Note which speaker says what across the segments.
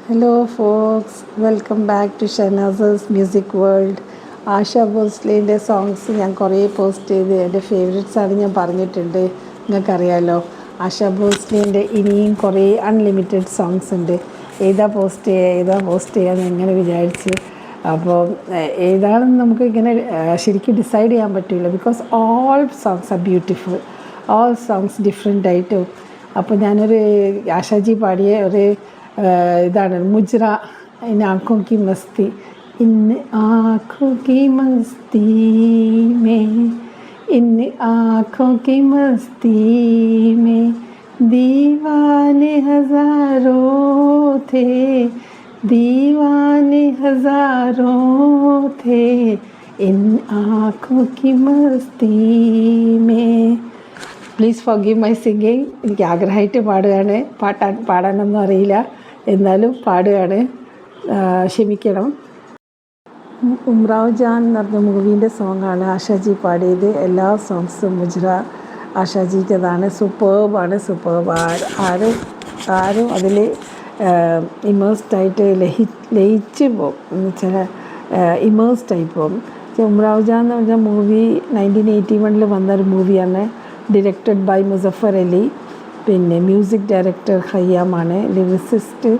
Speaker 1: Hello folks, welcome back to ഷനാസസ് music world. Asha ഭോസ്ലേൻ്റെ songs ഞാൻ കുറേ പോസ്റ്റ് ചെയ്ത് എൻ്റെ ഫേവറേറ്റ്സാണ് ഞാൻ പറഞ്ഞിട്ടുണ്ട്. നിങ്ങൾക്കറിയാമല്ലോ, ആശ ഭോസ്ലേൻ്റെ ഇനിയും കുറേ അൺലിമിറ്റഡ് സോങ്സ് ഉണ്ട്. ഏതാ പോസ്റ്റ് ചെയ്യാമെന്ന് എങ്ങനെ വിചാരിച്ച്. അപ്പോൾ ഏതാണെന്ന് നമുക്ക് ഇങ്ങനെ ശരിക്കും ഡിസൈഡ് ചെയ്യാൻ പറ്റില്ല. Because all songs are beautiful, all songs different ആയിട്ടും. അപ്പോൾ ഞാനൊരു ആശാജി പാടിയ ഒരു ഇതാണ് മുജ്ര. ഇൻ ആँखों की मस्ती, इन आँखों की मस्ती में, इन आँखों की मस्ती में दीवाने हज़ारों थे, दीवाने हज़ारों थे इन आँखों की मस्ती में. Please forgive my singing. എനിക്ക് ആഗ്രഹമായിട്ട് പാടുകയാണ്. പാടാനൊന്നും അറിയില്ല, എന്നാലും പാടുകയാണ്, ക്ഷമിക്കണം. ഉമ്രാവ് ജാൻ എന്ന് പറഞ്ഞ മൂവീൻ്റെ സോങ്ങാണ് ആശാജി പാടിയത്. എല്ലാ സോങ്സും മുജ്ര ആശാജിൻ്റെതാണ്. സൂപ്പർബാണ്. ആരും അതിൽ ഇമേഴ്സ്ഡായിട്ട് ലയിച്ച് പോകും, എന്ന് വെച്ചാൽ ഇമേഴ്സ്ഡായി പോകും. ഉമ്രാവ് ജാൻ എന്ന് പറഞ്ഞ മൂവി 1981 വന്നൊരു മൂവിയാണ്. Directed by Muzaffar Ali. പിന്നെ മ്യൂസിക് ഡയറക്ടർ ഖയ്യാമാണ്. ലിറിസിസ്റ്റ്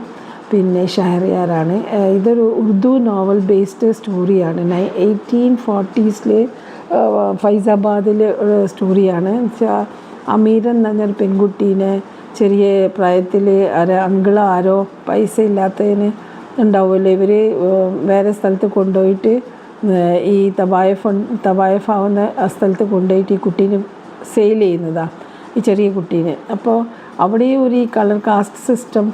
Speaker 1: പിന്നെ ഷഹറിയാറാണ്. ഇതൊരു ഉറുദു നോവൽ ബേസ്ഡ് സ്റ്റോറിയാണ്. 1840s ഫൈസാബാദിലെ ഒരു സ്റ്റോറിയാണ്. വെച്ചാൽ അമീരൻ എന്ന് പറഞ്ഞൊരു പെൺകുട്ടീനെ ചെറിയ പ്രായത്തിൽ ആരോ പൈസ ഇല്ലാത്തതിന് ഉണ്ടാവുമല്ലോ, ഇവർ വേറെ സ്ഥലത്ത് കൊണ്ടുപോയിട്ട് ഈ തബായഫ് ആവുന്ന സ്ഥലത്ത് കൊണ്ടുപോയിട്ട് ഈ കുട്ടീനെ സെയിൽ ചെയ്യുന്നതാണ്, ഈ ചെറിയ കുട്ടീനെ. അപ്പോൾ അവിടെ ഒരു കളർ കാസ്റ്റ് സിസ്റ്റം,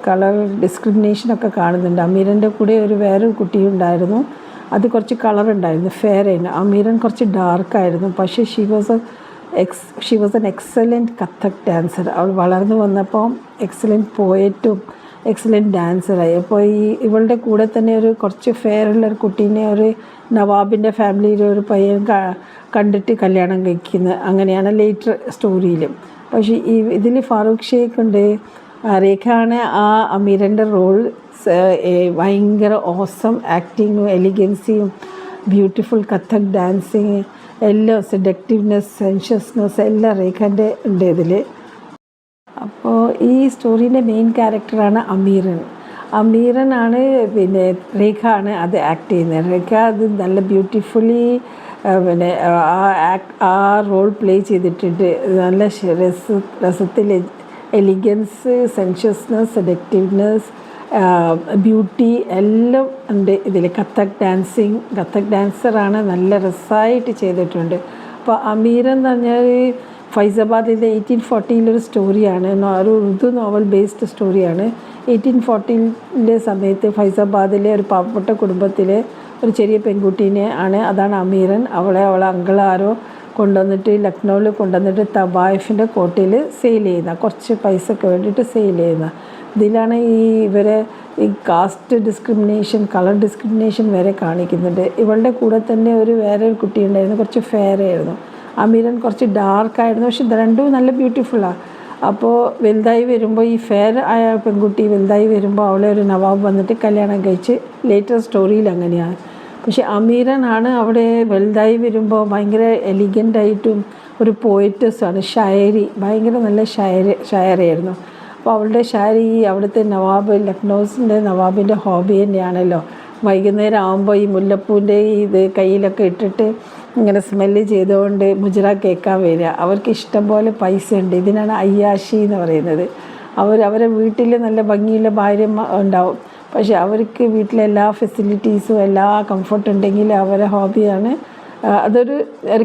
Speaker 1: കളർ ഡിസ്ക്രിമിനേഷനൊക്കെ കാണുന്നുണ്ട്. അമീരൻ്റെ കൂടെ വേറൊരു കുട്ടിയുണ്ടായിരുന്നു, അത് കുറച്ച് കളർ ഉണ്ടായിരുന്നു, ഫെയർ ആയിരുന്നു. അമീരൻ കുറച്ച് ഡാർക്കായിരുന്നു. പക്ഷേ she was an excellent Kathak dancer. അവൾ വളർന്നു വന്നപ്പോൾ എക്സലൻറ്റ് പോയറ്റും എക്സലൻറ്റ് ഡാൻസറായി. അപ്പോൾ ഇവളുടെ കൂടെ തന്നെ ഒരു കുറച്ച് ഫെയർ ഉള്ളൊരു കുട്ടീനെ ഒരു നവാബിൻ്റെ ഫാമിലിയിലെ ഒരു പയ്യൻ കണ്ടിട്ട് കല്യാണം കഴിക്കുന്നത്, അങ്ങനെയാണ് ലേറ്റർ സ്റ്റോറിയിൽ. പക്ഷേ ഇതിൽ ഫാറൂഖ് ഷെയ്ഖ് ഉണ്ട്, രേഖയാണ് ആ അമീരൻ്റെ റോൾ. ഭയങ്കര ഓസം ആക്ടിങ്ങും എലിഗൻസിയും ബ്യൂട്ടിഫുൾ കഥക് ഡാൻസിങ് എല്ലാം, സെഡക്റ്റീവ്നെസ്, സെൻഷ്യസ്നെസ് എല്ലാം രേഖൻ്റെ ഉണ്ട് ഇതിൽ. അപ്പോൾ ഈ സ്റ്റോറീൻ്റെ മെയിൻ ക്യാരക്ടറാണ് അമീറനാണ്. പിന്നെ രേഖ ആണ് അത് ആക്ട് ചെയ്യുന്നത്. രേഖ അത് നല്ല ബ്യൂട്ടിഫുള്ളി പിന്നെ ആ റോൾ പ്ലേ ചെയ്തിട്ടുണ്ട്. നല്ല രസത്തിൽ എലിഗൻസ്, സെൻഷ്യസ്നെസ്, സെഡക്റ്റീവ്നെസ്, ബ്യൂട്ടി എല്ലാം ഉണ്ട് ഇതിൽ. കഥക് ഡാൻസറാണ്, നല്ല രസമായിട്ട് ചെയ്തിട്ടുണ്ട്. അപ്പോൾ അമീർ എന്ന് പറഞ്ഞാൽ ഫൈസാബാദിൻ്റെ 1840 സ്റ്റോറിയാണ്. ഒരു ഉറുദു നോവൽ ബേസ്ഡ് സ്റ്റോറിയാണ്. 1840 സമയത്ത് ഫൈസാബാദിലെ ഒരു പാവപ്പെട്ട കുടുംബത്തിലെ ഒരു ചെറിയ പെൺകുട്ടീനെ അതാണ് അമീരൻ. അവളെ അങ്കിളാരോ കൊണ്ടുവന്നിട്ട് ലക്നൗവിൽ കൊണ്ടുവന്നിട്ട് തബായിഫിൻ്റെ കോട്ടയിൽ സെയിൽ ചെയ്യുന്ന, കുറച്ച് പൈസയ്ക്ക് വേണ്ടിയിട്ട് സെയിൽ ചെയ്യുന്ന. ഇതിലാണ് ഇവരെ കാസ്റ്റ് ഡിസ്ക്രിമിനേഷൻ, കളർ ഡിസ്ക്രിമിനേഷൻ വരെ കാണിക്കുന്നുണ്ട്. ഇവളുടെ കൂടെ തന്നെ വേറൊരു കുട്ടി ഉണ്ടായിരുന്നു, കുറച്ച് ഫെയർ ആയിരുന്നു. അമീരൻ കുറച്ച് ഡാർക്കായിരുന്നു. പക്ഷെ രണ്ടും നല്ല ബ്യൂട്ടിഫുള്ളാണ്. അപ്പോൾ വലുതായി വരുമ്പോൾ ഈ ഫെയർ ആയ പെൺകുട്ടി വലുതായി വരുമ്പോൾ അവളെ ഒരു നവാബ് വന്നിട്ട് കല്യാണം കഴിച്ച്, ലേറ്റർ സ്റ്റോറിയിൽ അങ്ങനെയാണ്. പക്ഷെ അമീരനാണ് അവിടെ വലുതായി വരുമ്പോൾ ഭയങ്കര എലിഗൻ്റായിട്ടും ഒരു പോയറ്റസാണ്. ഭയങ്കര നല്ല ഷായറായിരുന്നു. അപ്പോൾ അവളുടെ ഷായരി അവിടുത്തെ ലക്നൗസിൻ്റെ നവാബിൻ്റെ ഹോബി തന്നെയാണല്ലോ. വൈകുന്നേരം ആകുമ്പോൾ ഈ മുല്ലപ്പൂവിൻ്റെ ഇത് കയ്യിലൊക്കെ ഇട്ടിട്ട് ഇങ്ങനെ സ്മെല്ല് ചെയ്തുകൊണ്ട് മുജ്ര കേൾക്കാൻ വരിക. അവർക്ക് ഇഷ്ടം പോലെ പൈസ ഉണ്ട്. ഇതിനാണ് അയ്യാഷി എന്ന് പറയുന്നത്. അവരെ വീട്ടിൽ നല്ല ഭംഗിയുള്ള ഭാര്യ ഉണ്ടാവും, പക്ഷേ അവർക്ക് വീട്ടിലെല്ലാ ഫെസിലിറ്റീസും എല്ലാ കംഫർട്ട് ഉണ്ടെങ്കിൽ അവരെ ഹോബിയാണ്. അതൊരു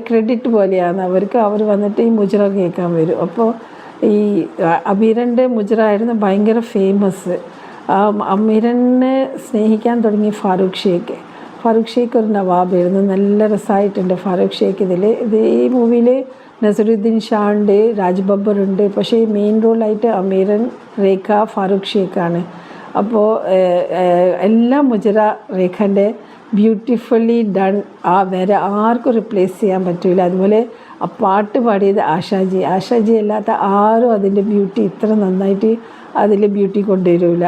Speaker 1: ക്രെഡിറ്റ് പോലെയാണ് അവർക്ക്. അവർ വന്നിട്ട് ഈ മുജ്ര കേൾക്കാൻ വരും. അപ്പോൾ ഈ അമീരൻ്റെ മുജ്ര ആയിരുന്നു ഭയങ്കര ഫേമസ്. അമീരനെ സ്നേഹിക്കാൻ തുടങ്ങി ഫാറൂഖ് ഷെയ്ഖ് ഒരു നവാബായിരുന്നു. നല്ല രസമായിട്ടുണ്ട് ഫാറൂഖ് ഷെയ്ഖ് ഈ മൂവിയിൽ. നസറുദ്ദീൻ ഷാ ഉണ്ട്, രാജ് ബബ്ബർ ഉണ്ട്. പക്ഷേ മെയിൻ റോളായിട്ട് അമീരൻ, രേഖ, ഫാറൂഖ് ഷെയ്ഖാണ്. അപ്പോൾ എല്ലാം മുജ്ര രേഖൻ്റെ ബ്യൂട്ടിഫുള്ളി ഡൺ. വേറെ ആർക്കും റിപ്ലേസ് ചെയ്യാൻ പറ്റില്ല. അതുപോലെ ആ പാട്ട് പാടിയത് ആശാജി അല്ലാത്ത ആരും അതിൻ്റെ ബ്യൂട്ടി ഇത്ര നന്നായിട്ട് അതിൽ ബ്യൂട്ടി കൊണ്ടുവരില്ല.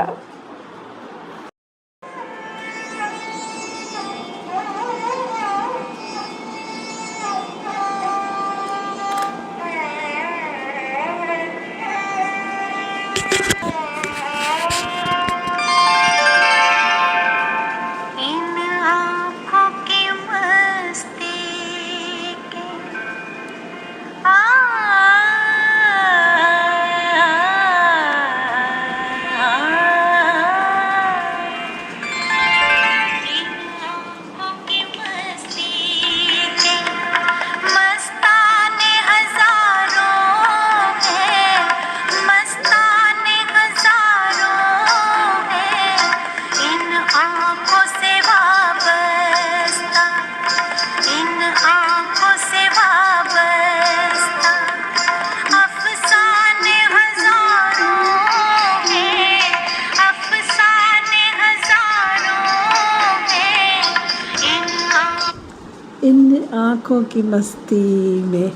Speaker 1: ഇൻ ആഖോ കി മസ്തി മേ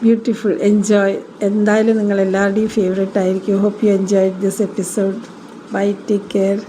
Speaker 1: ബ്യൂട്ടിഫുൾ എൻജോയ്. എന്തായാലും നിങ്ങൾ എല്ലാവരുടെയും ഫേവറേറ്റ് ആയിരിക്കും. Hope you enjoy this episode. Bye, take care.